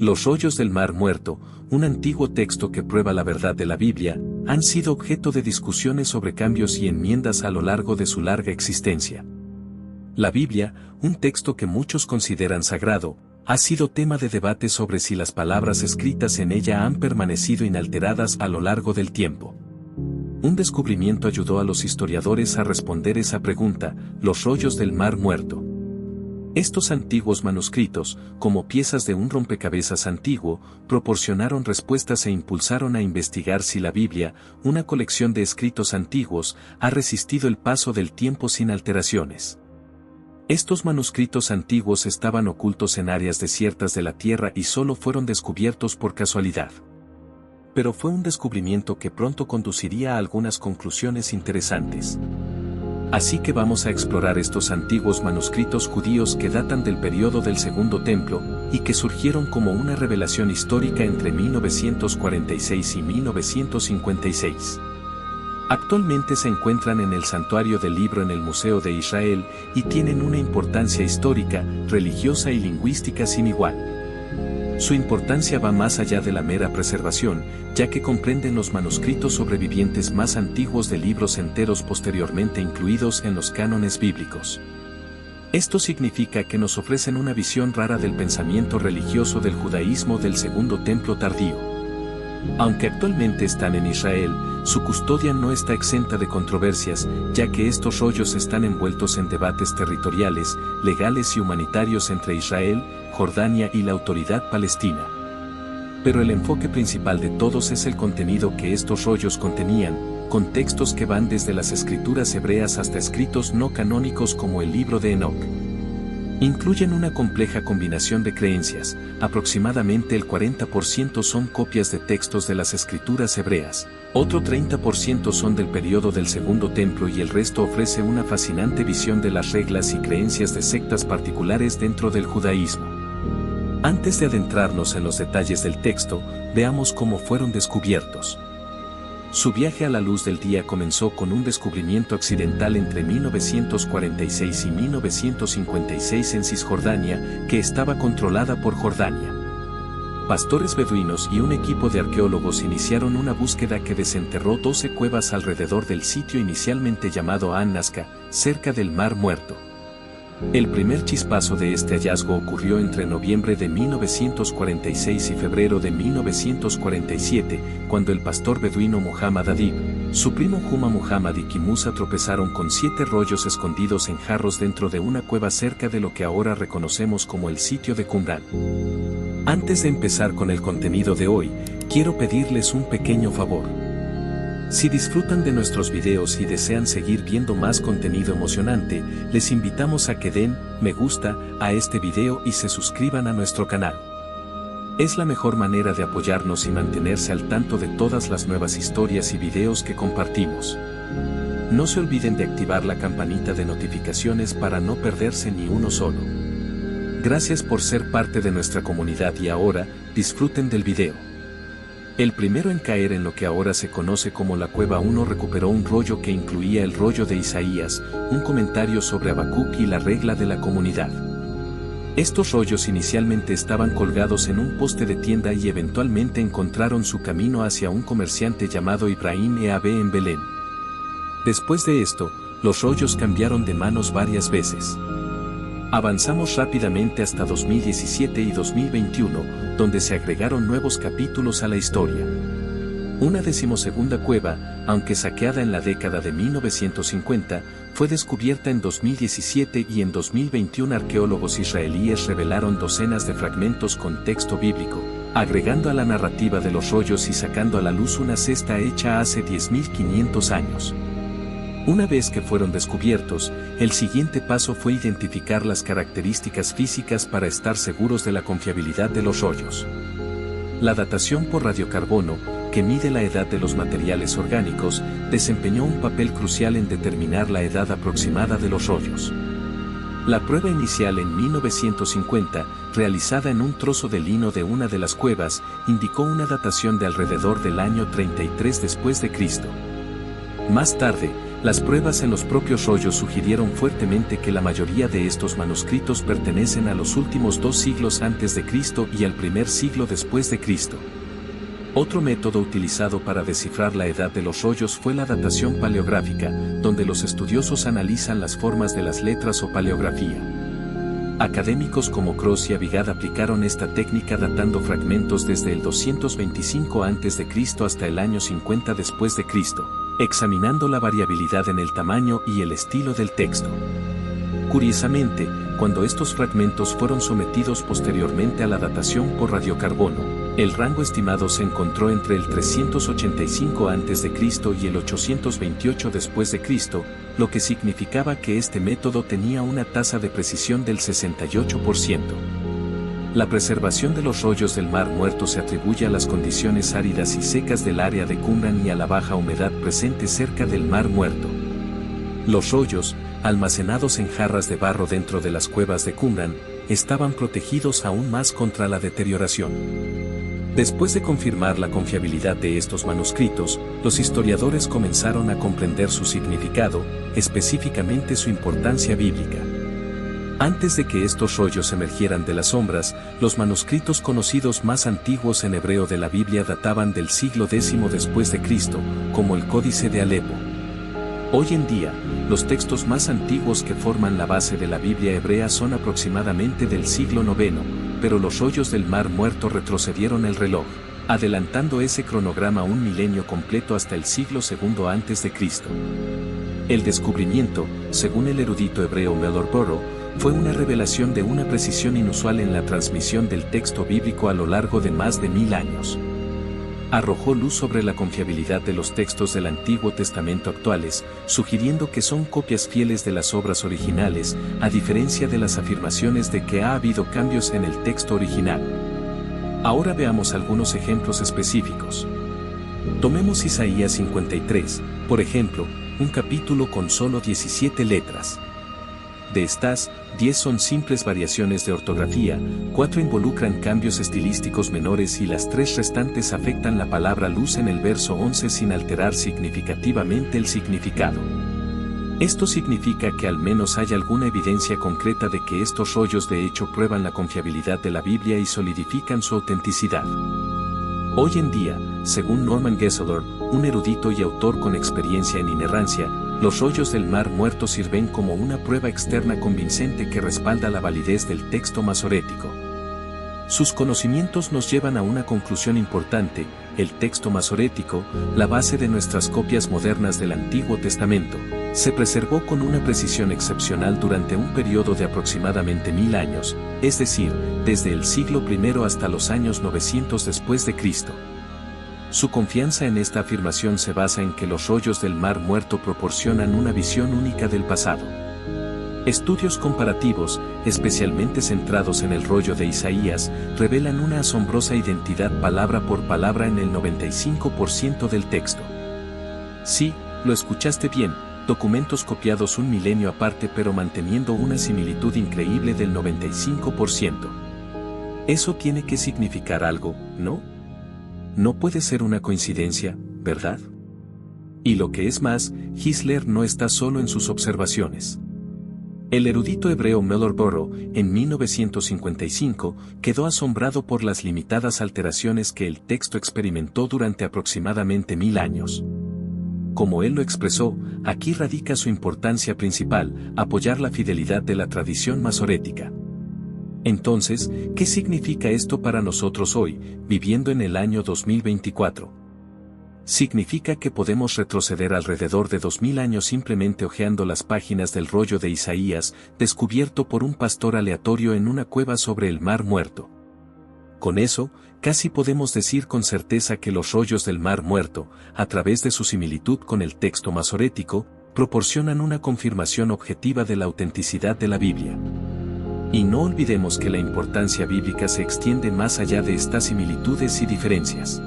Los rollos del Mar Muerto, un antiguo texto que prueba la verdad de la Biblia, han sido objeto de discusiones sobre cambios y enmiendas a lo largo de su larga existencia. La Biblia, un texto que muchos consideran sagrado, ha sido tema de debate sobre si las palabras escritas en ella han permanecido inalteradas a lo largo del tiempo. Un descubrimiento ayudó a los historiadores a responder esa pregunta: los rollos del Mar Muerto. Estos antiguos manuscritos, como piezas de un rompecabezas antiguo, proporcionaron respuestas e impulsaron a investigar si la Biblia, una colección de escritos antiguos, ha resistido el paso del tiempo sin alteraciones. Estos manuscritos antiguos estaban ocultos en áreas desiertas de la tierra y solo fueron descubiertos por casualidad. Pero fue un descubrimiento que pronto conduciría a algunas conclusiones interesantes. Así que vamos a explorar estos antiguos manuscritos judíos que datan del periodo del Segundo Templo, y que surgieron como una revelación histórica entre 1946 y 1956. Actualmente se encuentran en el Santuario del Libro en el Museo de Israel, y tienen una importancia histórica, religiosa y lingüística sin igual. Su importancia va más allá de la mera preservación, ya que comprenden los manuscritos sobrevivientes más antiguos de libros enteros posteriormente incluidos en los cánones bíblicos. Esto significa que nos ofrecen una visión rara del pensamiento religioso del judaísmo del Segundo Templo tardío. Aunque actualmente están en Israel, su custodia no está exenta de controversias, ya que estos rollos están envueltos en debates territoriales, legales y humanitarios entre Israel, Jordania y la Autoridad Palestina. Pero el enfoque principal de todos es el contenido que estos rollos contenían, con textos que van desde las escrituras hebreas hasta escritos no canónicos como el libro de Enoc. Incluyen una compleja combinación de creencias, aproximadamente el 40% son copias de textos de las escrituras hebreas, otro 30% son del periodo del Segundo Templo y el resto ofrece una fascinante visión de las reglas y creencias de sectas particulares dentro del judaísmo. Antes de adentrarnos en los detalles del texto, veamos cómo fueron descubiertos. Su viaje a la luz del día comenzó con un descubrimiento accidental entre 1946 y 1956 en Cisjordania, que estaba controlada por Jordania. Pastores beduinos y un equipo de arqueólogos iniciaron una búsqueda que desenterró 12 cuevas alrededor del sitio inicialmente llamado An-Nazca, cerca del Mar Muerto. El primer chispazo de este hallazgo ocurrió entre noviembre de 1946 y febrero de 1947, cuando el pastor beduino Muhammad Adib, su primo Juma Muhammad y Kimusa tropezaron con 7 rollos escondidos en jarros dentro de una cueva cerca de lo que ahora reconocemos como el sitio de Qumran. Antes de empezar con el contenido de hoy, quiero pedirles un pequeño favor. Si disfrutan de nuestros videos y desean seguir viendo más contenido emocionante, les invitamos a que den me gusta a este video y se suscriban a nuestro canal. Es la mejor manera de apoyarnos y mantenerse al tanto de todas las nuevas historias y videos que compartimos. No se olviden de activar la campanita de notificaciones para no perderse ni uno solo. Gracias por ser parte de nuestra comunidad y ahora, disfruten del video. El primero en caer en lo que ahora se conoce como la Cueva 1 recuperó un rollo que incluía el rollo de Isaías, un comentario sobre Habacuc y la regla de la comunidad. Estos rollos inicialmente estaban colgados en un poste de tienda y eventualmente encontraron su camino hacia un comerciante llamado Ibrahim Eab en Belén. Después de esto, los rollos cambiaron de manos varias veces. Avanzamos rápidamente hasta 2017 y 2021, donde se agregaron nuevos capítulos a la historia. Una 12ª cueva, aunque saqueada en la década de 1950, fue descubierta en 2017 y en 2021 arqueólogos israelíes revelaron docenas de fragmentos con texto bíblico, agregando a la narrativa de los rollos y sacando a la luz una cesta hecha hace 10.500 años. Una vez que fueron descubiertos, el siguiente paso fue identificar las características físicas para estar seguros de la confiabilidad de los rollos. La datación por radiocarbono, que mide la edad de los materiales orgánicos, desempeñó un papel crucial en determinar la edad aproximada de los rollos. La prueba inicial en 1950, realizada en un trozo de lino de una de las cuevas, indicó una datación de alrededor del año 33 después de Cristo. Más tarde, Las pruebas en los propios rollos sugirieron fuertemente que la mayoría de estos manuscritos pertenecen a los últimos 2 siglos antes de Cristo y al primer siglo después de Cristo. Otro método utilizado para descifrar la edad de los rollos fue la datación paleográfica, donde los estudiosos analizan las formas de las letras o paleografía. Académicos como Cross y Abigad aplicaron esta técnica datando fragmentos desde el 225 a.C. hasta el año 50 después de Cristo, examinando la variabilidad en el tamaño y el estilo del texto. Curiosamente, cuando estos fragmentos fueron sometidos posteriormente a la datación por radiocarbono, el rango estimado se encontró entre el 385 a.C. y el 828 después de Cristo, lo que significaba que este método tenía una tasa de precisión del 68%. La preservación de los rollos del Mar Muerto se atribuye a las condiciones áridas y secas del área de Qumran y a la baja humedad presente cerca del Mar Muerto. Los rollos, almacenados en jarras de barro dentro de las cuevas de Qumran, estaban protegidos aún más contra la deterioración. Después de confirmar la confiabilidad de estos manuscritos, los historiadores comenzaron a comprender su significado, específicamente su importancia bíblica. Antes de que estos rollos emergieran de las sombras, los manuscritos conocidos más antiguos en hebreo de la Biblia databan del siglo X después de Cristo, como el Códice de Alepo. Hoy en día, los textos más antiguos que forman la base de la Biblia hebrea son aproximadamente del siglo IX, pero los rollos del Mar Muerto retrocedieron el reloj, adelantando ese cronograma un milenio completo hasta el siglo II a.C. El descubrimiento, según el erudito hebreo Mellor Burrow, fue una revelación de una precisión inusual en la transmisión del texto bíblico a lo largo de más de 1000 años. Arrojó luz sobre la confiabilidad de los textos del Antiguo Testamento actuales, sugiriendo que son copias fieles de las obras originales, a diferencia de las afirmaciones de que ha habido cambios en el texto original. Ahora veamos algunos ejemplos específicos. Tomemos Isaías 53, por ejemplo, un capítulo con solo 17 letras. De estas, 10 son simples variaciones de ortografía, 4 involucran cambios estilísticos menores y las 3 restantes afectan la palabra luz en el verso 11 sin alterar significativamente el significado. Esto significa que al menos hay alguna evidencia concreta de que estos rollos de hecho prueban la confiabilidad de la Biblia y solidifican su autenticidad. Hoy en día, según Norman Geisler, un erudito y autor con experiencia en inerrancia, los rollos del Mar Muerto sirven como una prueba externa convincente que respalda la validez del texto masorético. Sus conocimientos nos llevan a una conclusión importante: el texto masorético, la base de nuestras copias modernas del Antiguo Testamento, se preservó con una precisión excepcional durante un periodo de aproximadamente 1000 años, es decir, desde el siglo I hasta los años 900 después de Cristo. Su confianza en esta afirmación se basa en que los rollos del Mar Muerto proporcionan una visión única del pasado. Estudios comparativos, especialmente centrados en el rollo de Isaías, revelan una asombrosa identidad palabra por palabra en el 95% del texto. Sí, lo escuchaste bien, documentos copiados un milenio aparte pero manteniendo una similitud increíble del 95%. Eso tiene que significar algo, ¿no? No puede ser una coincidencia, ¿verdad? Y lo que es más, Geisler no está solo en sus observaciones. El erudito hebreo Mellor Burrow, en 1955, quedó asombrado por las limitadas alteraciones que el texto experimentó durante aproximadamente 1000 años. Como él lo expresó, aquí radica su importancia principal: apoyar la fidelidad de la tradición masorética. Entonces, ¿qué significa esto para nosotros hoy, viviendo en el año 2024? Significa que podemos retroceder alrededor de 2000 años simplemente hojeando las páginas del rollo de Isaías, descubierto por un pastor aleatorio en una cueva sobre el Mar Muerto. Con eso, casi podemos decir con certeza que los rollos del Mar Muerto, a través de su similitud con el texto masorético, proporcionan una confirmación objetiva de la autenticidad de la Biblia. Y no olvidemos que la importancia bíblica se extiende más allá de estas similitudes y diferencias.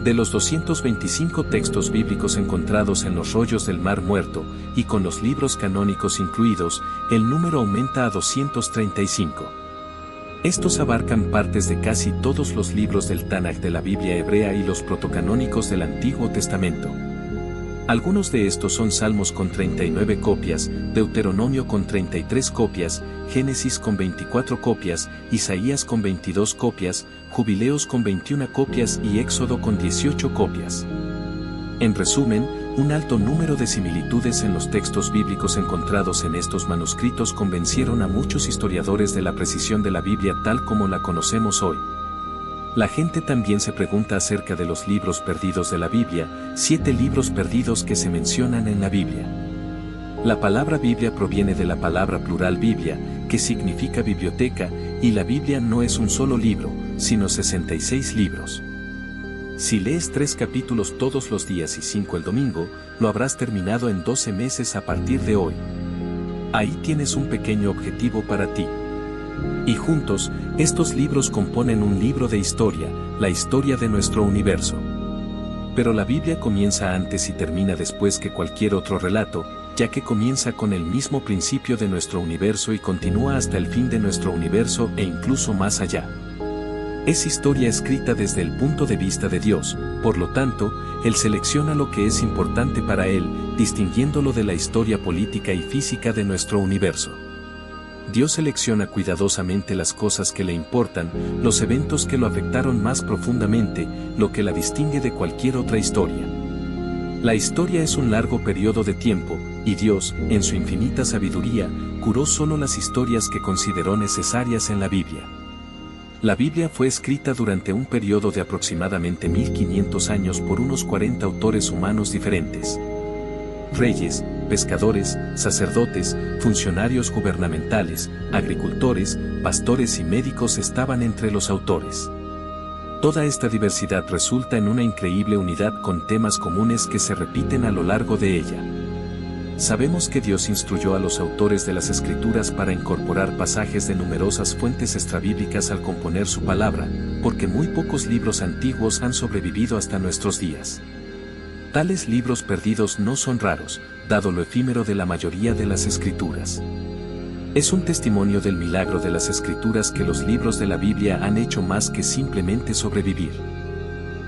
De los 225 textos bíblicos encontrados en los rollos del Mar Muerto, y con los libros canónicos incluidos, el número aumenta a 235. Estos abarcan partes de casi todos los libros del Tanaj de la Biblia hebrea y los protocanónicos del Antiguo Testamento. Algunos de estos son Salmos con 39 copias, Deuteronomio con 33 copias, Génesis con 24 copias, Isaías con 22 copias, Jubileos con 21 copias y Éxodo con 18 copias. En resumen, un alto número de similitudes en los textos bíblicos encontrados en estos manuscritos convencieron a muchos historiadores de la precisión de la Biblia tal como la conocemos hoy. La gente también se pregunta acerca de los libros perdidos de la Biblia, 7 libros perdidos que se mencionan en la Biblia. La palabra Biblia proviene de la palabra plural Biblia, que significa biblioteca, y la Biblia no es un solo libro, sino 66 libros. Si lees 3 capítulos todos los días y 5 el domingo, lo habrás terminado en 12 meses a partir de hoy. Ahí tienes un pequeño objetivo para ti. Y juntos, estos libros componen un libro de historia, la historia de nuestro universo. Pero la Biblia comienza antes y termina después que cualquier otro relato, ya que comienza con el mismo principio de nuestro universo y continúa hasta el fin de nuestro universo e incluso más allá. Es historia escrita desde el punto de vista de Dios, por lo tanto, Él selecciona lo que es importante para Él, distinguiéndolo de la historia política y física de nuestro universo. Dios selecciona cuidadosamente las cosas que le importan, los eventos que lo afectaron más profundamente, lo que la distingue de cualquier otra historia. La historia es un largo periodo de tiempo, y Dios, en su infinita sabiduría, curó solo las historias que consideró necesarias en la Biblia. La Biblia fue escrita durante un periodo de aproximadamente 1500 años por unos 40 autores humanos diferentes. Reyes, pescadores, sacerdotes, funcionarios gubernamentales, agricultores, pastores y médicos estaban entre los autores. Toda esta diversidad resulta en una increíble unidad con temas comunes que se repiten a lo largo de ella. Sabemos que Dios instruyó a los autores de las Escrituras para incorporar pasajes de numerosas fuentes extrabíblicas al componer su palabra, porque muy pocos libros antiguos han sobrevivido hasta nuestros días. Tales libros perdidos no son raros, dado lo efímero de la mayoría de las Escrituras. Es un testimonio del milagro de las Escrituras que los libros de la Biblia han hecho más que simplemente sobrevivir.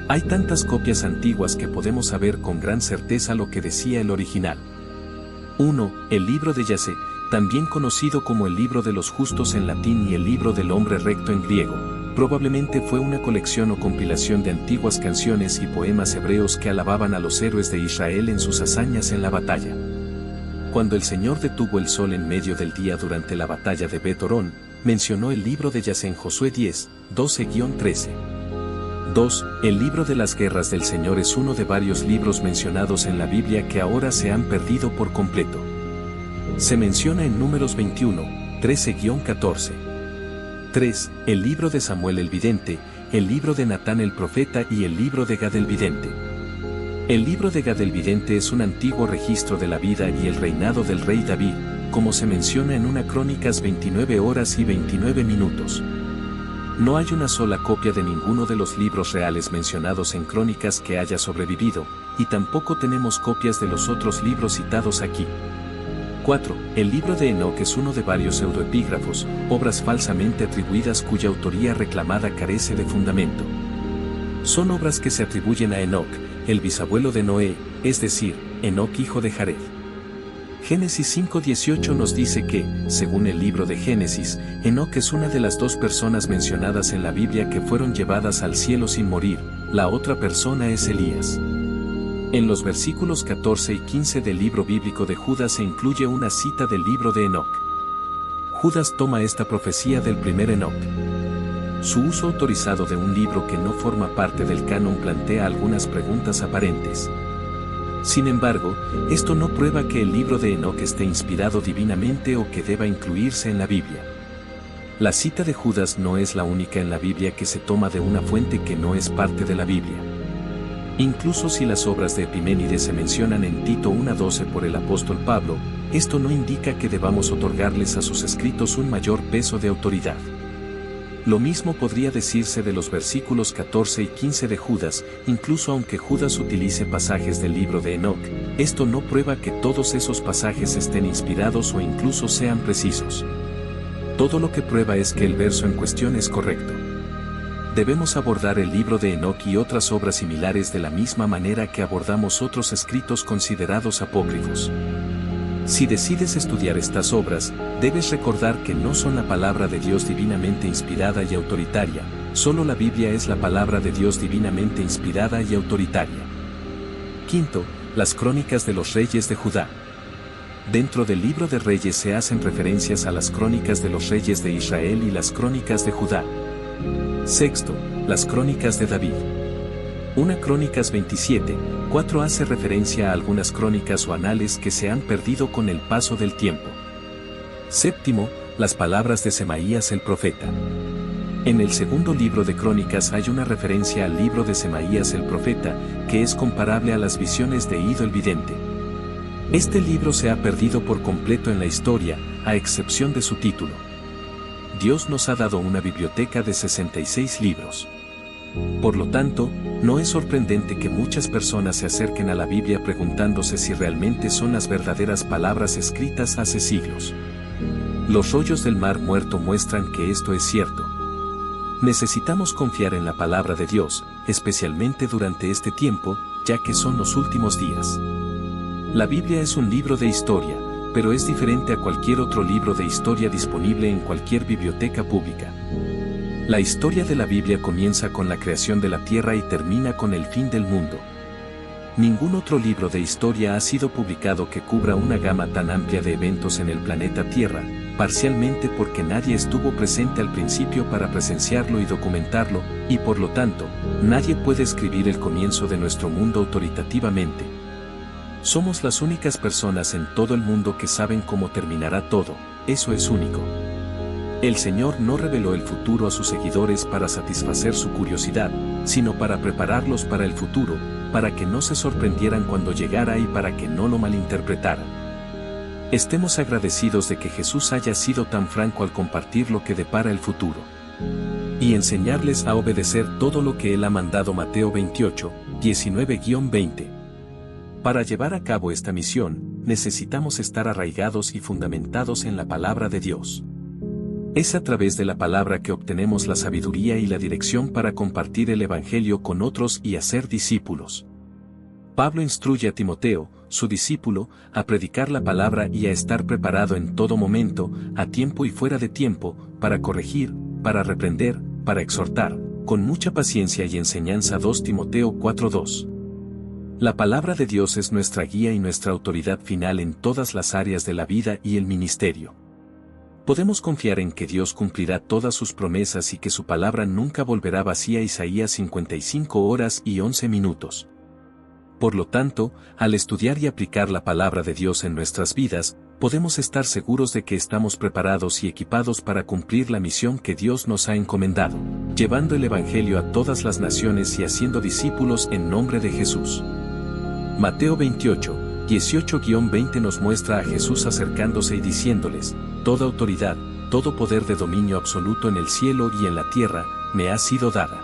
Hay tantas copias antiguas que podemos saber con gran certeza lo que decía el original. 1. El libro de Yasé, también conocido como el libro de los justos en latín y el libro del hombre recto en griego, probablemente fue una colección o compilación de antiguas canciones y poemas hebreos que alababan a los héroes de Israel en sus hazañas en la batalla. Cuando el Señor detuvo el sol en medio del día durante la batalla de Bet-Horón, mencionó el libro de Yasé en Josué 10, 12-13. 2. El libro de las guerras del Señor es uno de varios libros mencionados en la Biblia que ahora se han perdido por completo. Se menciona en Números 21, 13-14. 3. El libro de Samuel el vidente, el libro de Natán el profeta y el libro de Gad el vidente. El libro de Gad el vidente es un antiguo registro de la vida y el reinado del rey David, como se menciona en una Crónicas 29 horas y 29 minutos. No hay una sola copia de ninguno de los libros reales mencionados en Crónicas que haya sobrevivido, y tampoco tenemos copias de los otros libros citados aquí. 4. El libro de Enoc es uno de varios pseudoepígrafos, obras falsamente atribuidas cuya autoría reclamada carece de fundamento. Son obras que se atribuyen a Enoc, el bisabuelo de Noé, es decir, Enoc hijo de Jared. Génesis 5:18 nos dice que, según el libro de Génesis, Enoc es una de las 2 personas mencionadas en la Biblia que fueron llevadas al cielo sin morir, la otra persona es Elías. En los versículos 14 y 15 del libro bíblico de Judas se incluye una cita del libro de Enoc. Judas toma esta profecía del primer Enoc. Su uso autorizado de un libro que no forma parte del canon plantea algunas preguntas aparentes. Sin embargo, esto no prueba que el libro de Enoc esté inspirado divinamente o que deba incluirse en la Biblia. La cita de Judas no es la única en la Biblia que se toma de una fuente que no es parte de la Biblia. Incluso si las obras de Epiménides se mencionan en Tito 1:12 por el apóstol Pablo, esto no indica que debamos otorgarles a sus escritos un mayor peso de autoridad. Lo mismo podría decirse de los versículos 14 y 15 de Judas, incluso aunque Judas utilice pasajes del libro de Enoc, esto no prueba que todos esos pasajes estén inspirados o incluso sean precisos. Todo lo que prueba es que el verso en cuestión es correcto. debemos abordar el libro de Enoc y otras obras similares de la misma manera que abordamos otros escritos considerados apócrifos. Si decides estudiar estas obras, debes recordar que no son la palabra de Dios divinamente inspirada y autoritaria, solo la Biblia es la palabra de Dios divinamente inspirada y autoritaria. Quinto, las crónicas de los reyes de Judá. Dentro del libro de Reyes se hacen referencias a las crónicas de los reyes de Israel y las crónicas de Judá. Sexto, las crónicas de David. Una Crónicas 27:4 hace referencia a algunas crónicas o anales que se han perdido con el paso del tiempo. Séptimo, las palabras de Semaías el profeta. En el segundo libro de Crónicas hay una referencia al libro de Semaías el profeta, que es comparable a las visiones de Ido el vidente. Este libro se ha perdido por completo en la historia, a excepción de su título. Dios nos ha dado una biblioteca de 66 libros. Por lo tanto, no es sorprendente que muchas personas se acerquen a la Biblia preguntándose si realmente son las verdaderas palabras escritas hace siglos. Los rollos del Mar Muerto muestran que esto es cierto. Necesitamos confiar en la palabra de Dios, especialmente durante este tiempo, ya que son los últimos días. La Biblia es un libro de historia, pero es diferente a cualquier otro libro de historia disponible en cualquier biblioteca pública. La historia de la Biblia comienza con la creación de la tierra y termina con el fin del mundo. Ningún otro libro de historia ha sido publicado que cubra una gama tan amplia de eventos en el planeta Tierra, parcialmente porque nadie estuvo presente al principio para presenciarlo y documentarlo, y por lo tanto, nadie puede escribir el comienzo de nuestro mundo autoritativamente. Somos las únicas personas en todo el mundo que saben cómo terminará todo, eso es único. El Señor no reveló el futuro a sus seguidores para satisfacer su curiosidad, sino para prepararlos para el futuro, para que no se sorprendieran cuando llegara y para que no lo malinterpretaran. Estemos agradecidos de que Jesús haya sido tan franco al compartir lo que depara el futuro. Y enseñarles a obedecer todo lo que Él ha mandado. Mateo 28, 19-20. Para llevar a cabo esta misión, necesitamos estar arraigados y fundamentados en la palabra de Dios. Es a través de la palabra que obtenemos la sabiduría y la dirección para compartir el Evangelio con otros y hacer discípulos. Pablo instruye a Timoteo, su discípulo, a predicar la palabra y a estar preparado en todo momento, a tiempo y fuera de tiempo, para corregir, para reprender, para exhortar, con mucha paciencia y enseñanza. 2 Timoteo 4:2. La palabra de Dios es nuestra guía y nuestra autoridad final en todas las áreas de la vida y el ministerio. Podemos confiar en que Dios cumplirá todas sus promesas y que su palabra nunca volverá vacía. Isaías 55:11. Por lo tanto, al estudiar y aplicar la palabra de Dios en nuestras vidas, podemos estar seguros de que estamos preparados y equipados para cumplir la misión que Dios nos ha encomendado, llevando el Evangelio a todas las naciones y haciendo discípulos en nombre de Jesús. Mateo 28, 18-20 nos muestra a Jesús acercándose y diciéndoles: toda autoridad, todo poder de dominio absoluto en el cielo y en la tierra, me ha sido dada.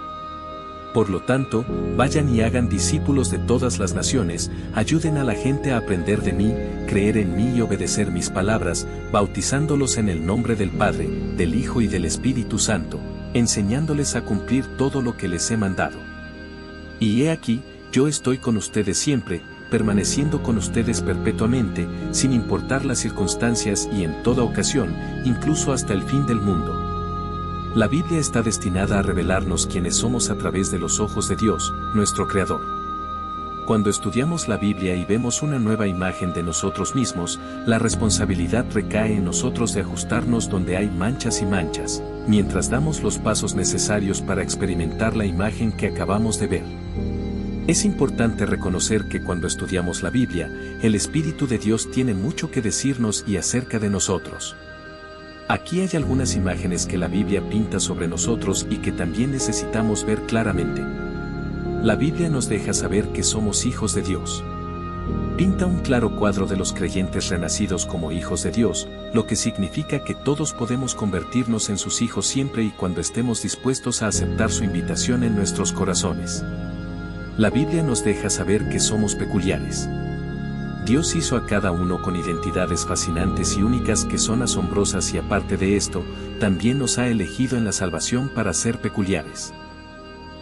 Por lo tanto, vayan y hagan discípulos de todas las naciones, ayuden a la gente a aprender de mí, creer en mí y obedecer mis palabras, bautizándolos en el nombre del Padre, del Hijo y del Espíritu Santo, enseñándoles a cumplir todo lo que les he mandado. Y he aquí, yo estoy con ustedes siempre, permaneciendo con ustedes perpetuamente, sin importar las circunstancias y en toda ocasión, incluso hasta el fin del mundo. La Biblia está destinada a revelarnos quiénes somos a través de los ojos de Dios, nuestro Creador. Cuando estudiamos la Biblia y vemos una nueva imagen de nosotros mismos, la responsabilidad recae en nosotros de ajustarnos donde hay manchas y manchas, mientras damos los pasos necesarios para experimentar la imagen que acabamos de ver. Es importante reconocer que cuando estudiamos la Biblia, el Espíritu de Dios tiene mucho que decirnos y acerca de nosotros. Aquí hay algunas imágenes que la Biblia pinta sobre nosotros y que también necesitamos ver claramente. La Biblia nos deja saber que somos hijos de Dios. Pinta un claro cuadro de los creyentes renacidos como hijos de Dios, lo que significa que todos podemos convertirnos en sus hijos siempre y cuando estemos dispuestos a aceptar su invitación en nuestros corazones. La Biblia nos deja saber que somos peculiares. Dios hizo a cada uno con identidades fascinantes y únicas que son asombrosas y aparte de esto, también nos ha elegido en la salvación para ser peculiares.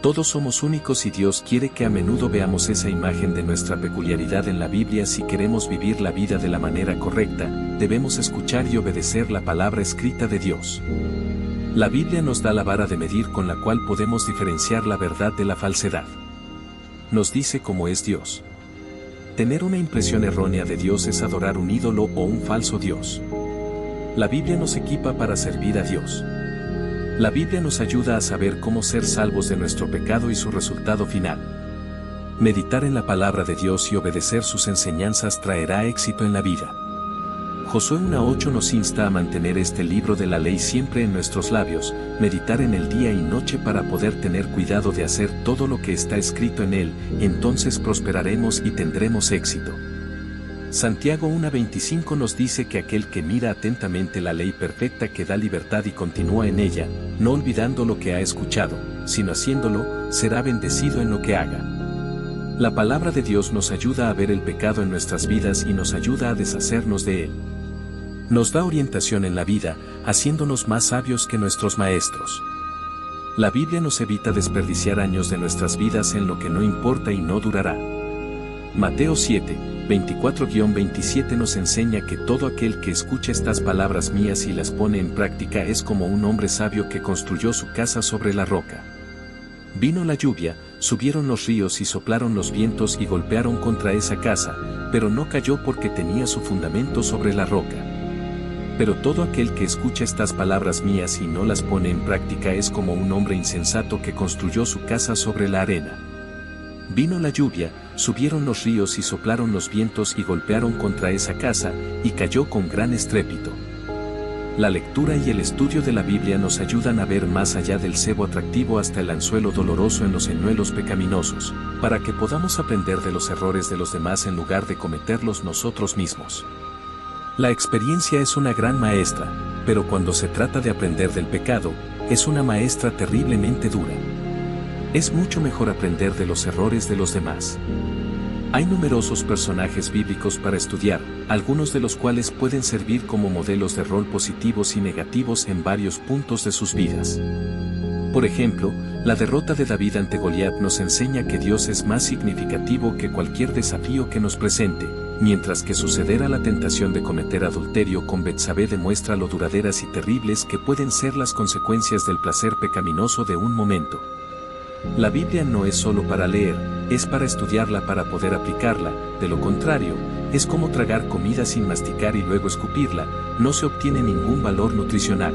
Todos somos únicos y Dios quiere que a menudo veamos esa imagen de nuestra peculiaridad en la Biblia. Si queremos vivir la vida de la manera correcta, debemos escuchar y obedecer la palabra escrita de Dios. La Biblia nos da la vara de medir con la cual podemos diferenciar la verdad de la falsedad. Nos dice cómo es Dios. Tener una impresión errónea de Dios es adorar un ídolo o un falso Dios. La Biblia nos equipa para servir a Dios. La Biblia nos ayuda a saber cómo ser salvos de nuestro pecado y su resultado final. Meditar en la palabra de Dios y obedecer sus enseñanzas traerá éxito en la vida. Josué 1:8 nos insta a mantener este libro de la ley siempre en nuestros labios, meditar en el día y noche para poder tener cuidado de hacer todo lo que está escrito en él, entonces prosperaremos y tendremos éxito. Santiago 1:25 nos dice que aquel que mira atentamente la ley perfecta que da libertad y continúa en ella, no olvidando lo que ha escuchado, sino haciéndolo, será bendecido en lo que haga. La palabra de Dios nos ayuda a ver el pecado en nuestras vidas y nos ayuda a deshacernos de él. Nos da orientación en la vida, haciéndonos más sabios que nuestros maestros. La Biblia nos evita desperdiciar años de nuestras vidas en lo que no importa y no durará. Mateo 7:24-27 nos enseña que todo aquel que escucha estas palabras mías y las pone en práctica es como un hombre sabio que construyó su casa sobre la roca. Vino la lluvia, subieron los ríos y soplaron los vientos y golpearon contra esa casa, pero no cayó porque tenía su fundamento sobre la roca. Pero todo aquel que escucha estas palabras mías y no las pone en práctica es como un hombre insensato que construyó su casa sobre la arena. Vino la lluvia, subieron los ríos y soplaron los vientos y golpearon contra esa casa, y cayó con gran estrépito. La lectura y el estudio de la Biblia nos ayudan a ver más allá del cebo atractivo hasta el anzuelo doloroso en los señuelos pecaminosos, para que podamos aprender de los errores de los demás en lugar de cometerlos nosotros mismos. La experiencia es una gran maestra, pero cuando se trata de aprender del pecado, es una maestra terriblemente dura. Es mucho mejor aprender de los errores de los demás. Hay numerosos personajes bíblicos para estudiar, algunos de los cuales pueden servir como modelos de rol positivos y negativos en varios puntos de sus vidas. Por ejemplo, la derrota de David ante Goliat nos enseña que Dios es más significativo que cualquier desafío que nos presente, mientras que suceder a la tentación de cometer adulterio con Betsabé demuestra lo duraderas y terribles que pueden ser las consecuencias del placer pecaminoso de un momento. La Biblia no es solo para leer, es para estudiarla para poder aplicarla, de lo contrario, es como tragar comida sin masticar y luego escupirla, no se obtiene ningún valor nutricional.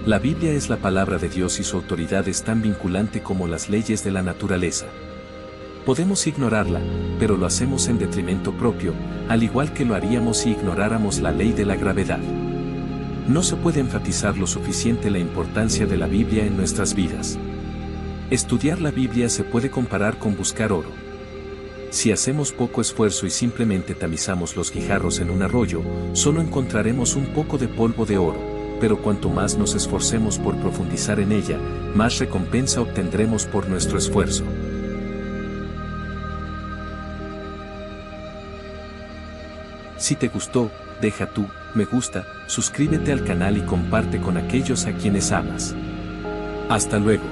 La Biblia es la palabra de Dios y su autoridad es tan vinculante como las leyes de la naturaleza. Podemos ignorarla, pero lo hacemos en detrimento propio, al igual que lo haríamos si ignoráramos la ley de la gravedad. No se puede enfatizar lo suficiente la importancia de la Biblia en nuestras vidas. Estudiar la Biblia se puede comparar con buscar oro. Si hacemos poco esfuerzo y simplemente tamizamos los guijarros en un arroyo, solo encontraremos un poco de polvo de oro, pero cuanto más nos esforcemos por profundizar en ella, más recompensa obtendremos por nuestro esfuerzo. Si te gustó, deja tu me gusta, suscríbete al canal y comparte con aquellos a quienes amas. Hasta luego.